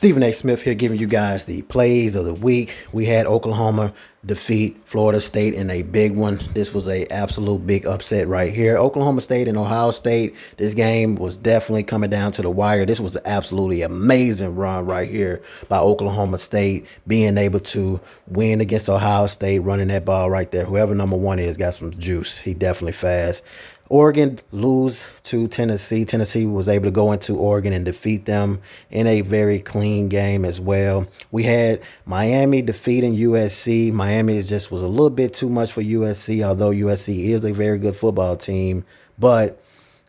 Stephen A. Smith here giving you guys the plays of the week. We had Oklahoma defeat Florida State in a big one. This was a absolute big upset right here. Oklahoma State and Ohio State. This game was definitely coming down to the wire. This was an absolutely amazing run right here by Oklahoma State, being able to win against Ohio State, running that ball right there. Whoever number one is got some juice. He definitely fast. Oregon lose to Tennessee. Tennessee was able to go into Oregon and defeat them in a very clean game as well. We had Miami defeating USC. Miami just was a little bit too much for USC, although USC is a very good football team. But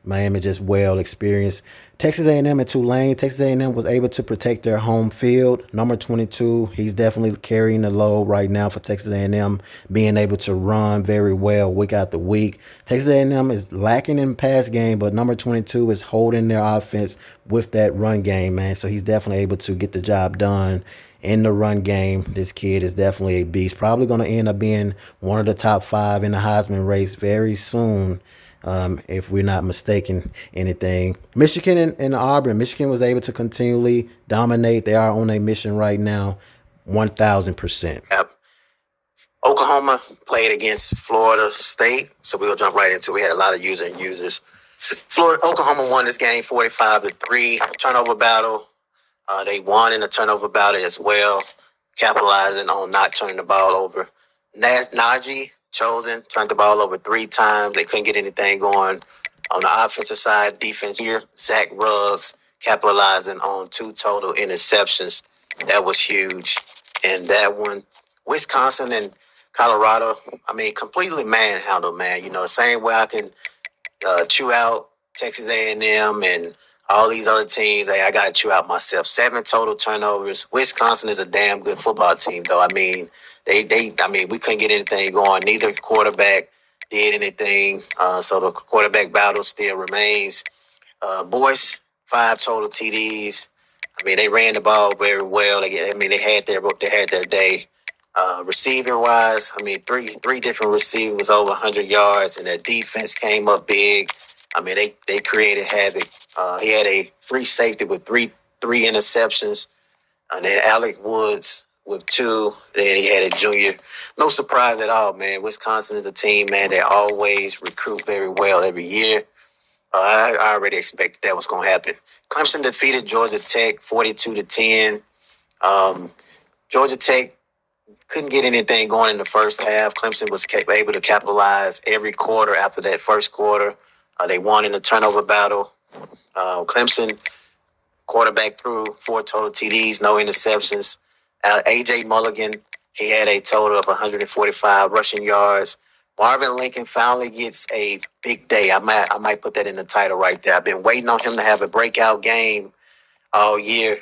Miami just well experienced. Texas A&M and Tulane. Texas A&M was able to protect their home field. Number 22, he's definitely carrying the load right now for Texas A&M, being able to run very well week after week. Texas A&M is lacking in pass game, but number 22 is holding their offense with that run game, man. So he's definitely able to get the job done in the run game. This kid is definitely a beast. Probably going to end up being one of the top 5 in the Heisman race very soon. If we're not mistaken anything. Michigan and Auburn. Michigan was able to continually dominate. They are on a mission right now, 1,000%. Yep. Oklahoma played against Florida State, so we'll jump right into it. We had a lot of users. Oklahoma won this game 45-3. Turnover battle. They won in the turnover battle as well, capitalizing on not turning the ball over. Najee Chosen turned the ball over 3 times. They couldn't get anything going on the offensive side. Defense here, Zach Ruggs capitalizing on 2 total interceptions. That was huge. And that one, Wisconsin and Colorado, completely manhandled, man. You know, the same way I can chew out Texas A&M and all these other teams, I got to chew out myself. 7 total turnovers. Wisconsin is a damn good football team, though. We couldn't get anything going. Neither quarterback did anything. So the quarterback battle still remains. Boyce, 5 total TDs. They ran the ball very well. They had their day. Receiver wise, three different receivers over 100 yards, and their defense came up big. They created havoc. He had a free safety with three interceptions, and then Alec Woods with 2. Then he had a junior. No surprise at all, man. Wisconsin is a team, man, that always recruit very well every year. I already expected that was going to happen. Clemson defeated Georgia Tech 42-10. Georgia Tech couldn't get anything going in the first half. Clemson was able to capitalize every quarter after that first quarter. They won in the turnover battle. Clemson quarterback threw 4 total TDs, no interceptions. A.J. Mulligan, he had a total of 145 rushing yards. Marvin Lincoln finally gets a big day. I might put that in the title right there. I've been waiting on him to have a breakout game all year,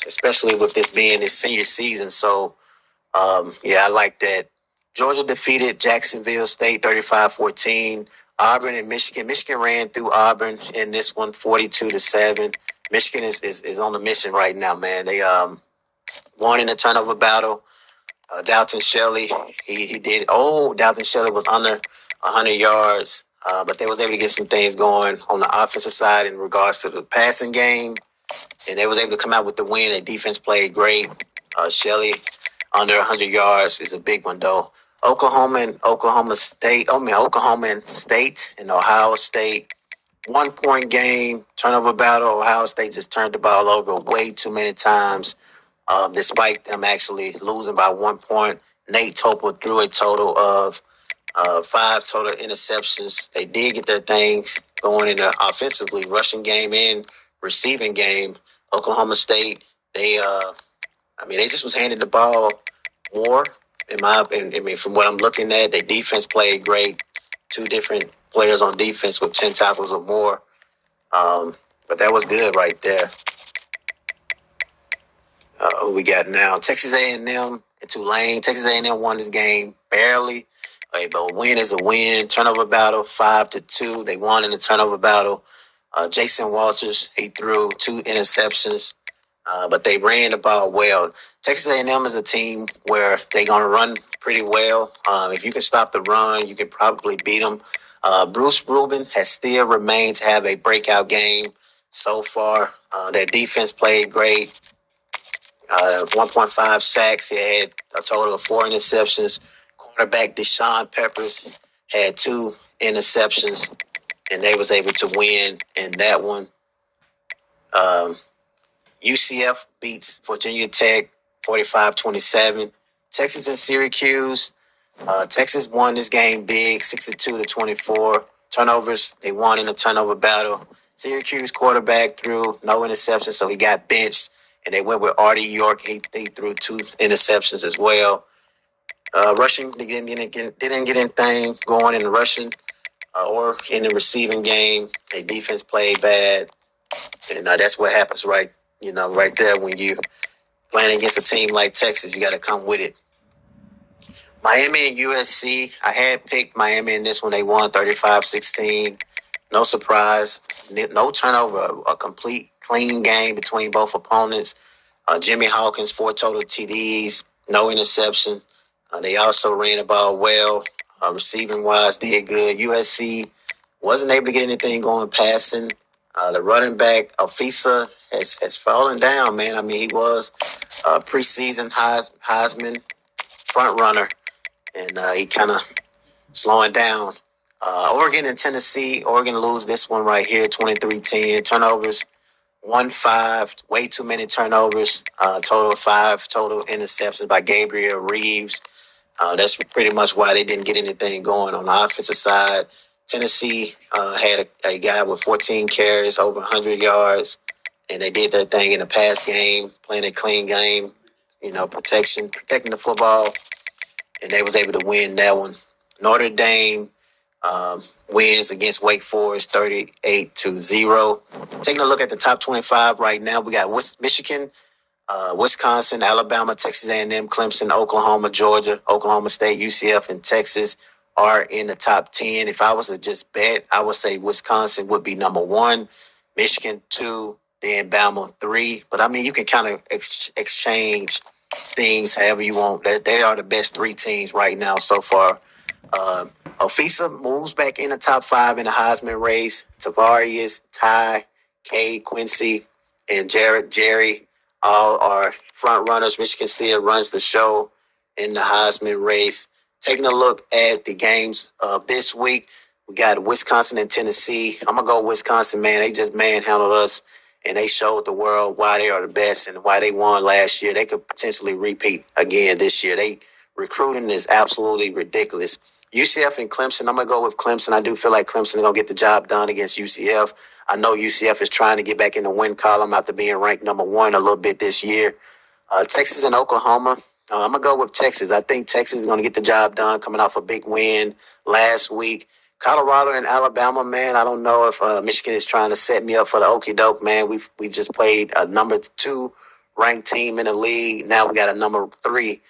especially with this being his senior season. So, I like that. Georgia defeated Jacksonville State 35-14. Auburn and Michigan. Michigan ran through Auburn in this one 42-7. Michigan is on the mission right now, man. They won in the turnover battle. Dalton Shelley, he did. Dalton Shelley was under 100 yards, but they was able to get some things going on the offensive side in regards to the passing game, and they was able to come out with the win. Their defense played great. Shelley under 100 yards is a big one, though. Oklahoma and State and Ohio State. 1-point game, turnover battle. Ohio State just turned the ball over way too many times, despite them actually losing by 1 point. Nate Topol threw a total of 5 total interceptions. They did get their things going in the offensively, rushing game and receiving game. Oklahoma State, they just was handed the ball more. From what I'm looking at, their defense played great. 2 different players on defense with 10 tackles or more. But that was good right there. Who we got now? Texas A&M and Tulane. Texas A&M won this game barely. But a win is a win. Turnover battle 5-2. They won in the turnover battle. Jason Walters, he threw 2 interceptions. But they ran the ball well. Texas A&M is a team where they're going to run pretty well. If you can stop the run, you can probably beat them. Bruce Rubin has still remained to have a breakout game so far. Their defense played great. 1.5 sacks. He had a total of 4 interceptions. Cornerback Deshaun Peppers had 2 interceptions, and they was able to win in that one. Um, UCF beats Virginia Tech 45-27. Texas and Syracuse. Texas won this game big, 62-24. Turnovers, they won in a turnover battle. Syracuse quarterback threw no interceptions, so he got benched, and they went with Artie York. He threw 2 interceptions as well. Rushing, they didn't get anything going in the rushing or in the receiving game. Their defense played bad, and that's what happens right there when you playing against a team like Texas. You got to come with it. Miami and USC, I had picked Miami in this one. They won 35-16. No surprise. No turnover. A complete clean game between both opponents. Jimmy Hawkins, 4 total TDs. No interception. They also ran the ball well. Receiving-wise, did good. USC wasn't able to get anything going passing. The running back, Ofisa, has fallen down, man. I mean, he was a preseason Heisman front runner, and he kind of slowing down. Oregon and Tennessee. Oregon lose this one right here, 23-10. Turnovers, 1-5. Way too many turnovers. Total of 5 total interceptions by Gabriel Reeves. That's pretty much why they didn't get anything going on the offensive side. Tennessee had a guy with 14 carries, over 100 yards, and they did their thing in the pass game, playing a clean game, protecting the football, and they was able to win that one. Notre Dame wins against Wake Forest 38-0. Taking a look at the top 25 right now, we got Michigan, Wisconsin, Alabama, Texas A&M, Clemson, Oklahoma, Georgia, Oklahoma State, UCF, and Texas are in the top 10. If I was to just bet, I would say Wisconsin would be number 1, Michigan 2, then Bama 3. But I mean, you can kind of exchange things however you want. They are the best 3 teams right now so far. Uh, Ofisa moves back in the top 5 in the Heisman race. Tavarius, Ty, Cade, Quincy, and Jerry all are front runners. Michigan still runs the show in the Heisman race. Taking a look at the games of this week, we got Wisconsin and Tennessee. I'm going to go Wisconsin, man. They just manhandled us, and they showed the world why they are the best and why they won last year. They could potentially repeat again this year. They recruiting is absolutely ridiculous. UCF and Clemson, I'm going to go with Clemson. I do feel like Clemson is going to get the job done against UCF. I know UCF is trying to get back in the win column after being ranked number 1 a little bit this year. Texas and Oklahoma, I'm going to go with Texas. I think Texas is going to get the job done coming off a big win last week. Colorado and Alabama, man, I don't know if Michigan is trying to set me up for the okie doke, man. We've just played a number 2 ranked team in the league. Now we got a number 3